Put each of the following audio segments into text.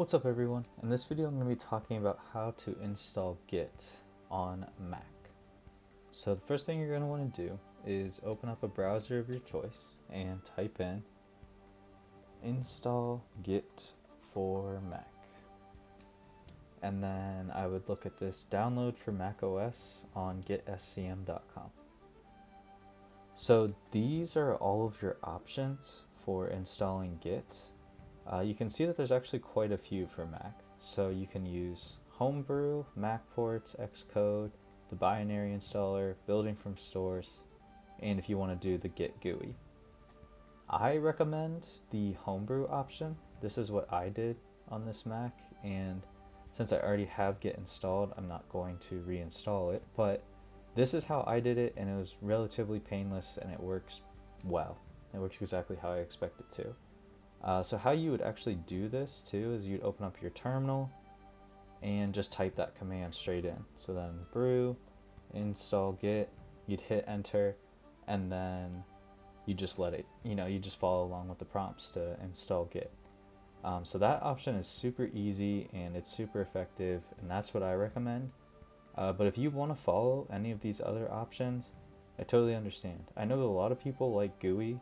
What's up everyone? In this video I'm going to be talking about how to install Git on Mac. So the first thing you're going to want to do is open up a browser of your choice and type in install Git for Mac. And then I would look at this download for Mac OS on gitscm.com. So these are all of your options for installing Git. You can see that there's actually quite a few for Mac. So you can use Homebrew, Macports, Xcode, the binary installer, building from source, and if you want to do the Git GUI. I recommend the Homebrew option. This is what I did on this Mac, and since I already have Git installed, I'm not going to reinstall it, but this is how I did it, and it was relatively painless and it works well. It works exactly how I expect it to. So how you would actually do this too is you'd open up your terminal and just type that command straight in. So then brew install git, you'd hit enter, and then you just let it, you just follow along with the prompts to install Git. So that option is super easy and it's super effective, and that's what I recommend. But if you want to follow any of these other options, I totally understand. I know that a lot of people like GUI.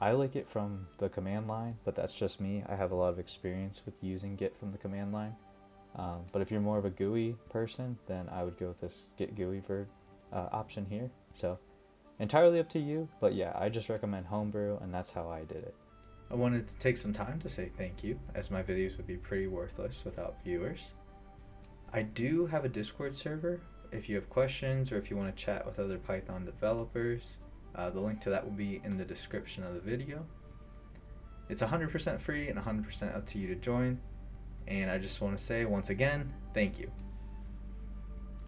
I like it from the command line, but that's just me. I have a lot of experience with using Git from the command line. But if you're more of a GUI person, then I would go with this Git GUI option here. So entirely up to you, but yeah, I just recommend Homebrew, and that's how I did it. I wanted to take some time to say thank you, as my videos would be pretty worthless without viewers. I do have a Discord server if you have questions or if you want to chat with other Python developers. The link to that will be in the description of the video. It's 100% free and 100% up to you to join. And I just want to say once again, thank you.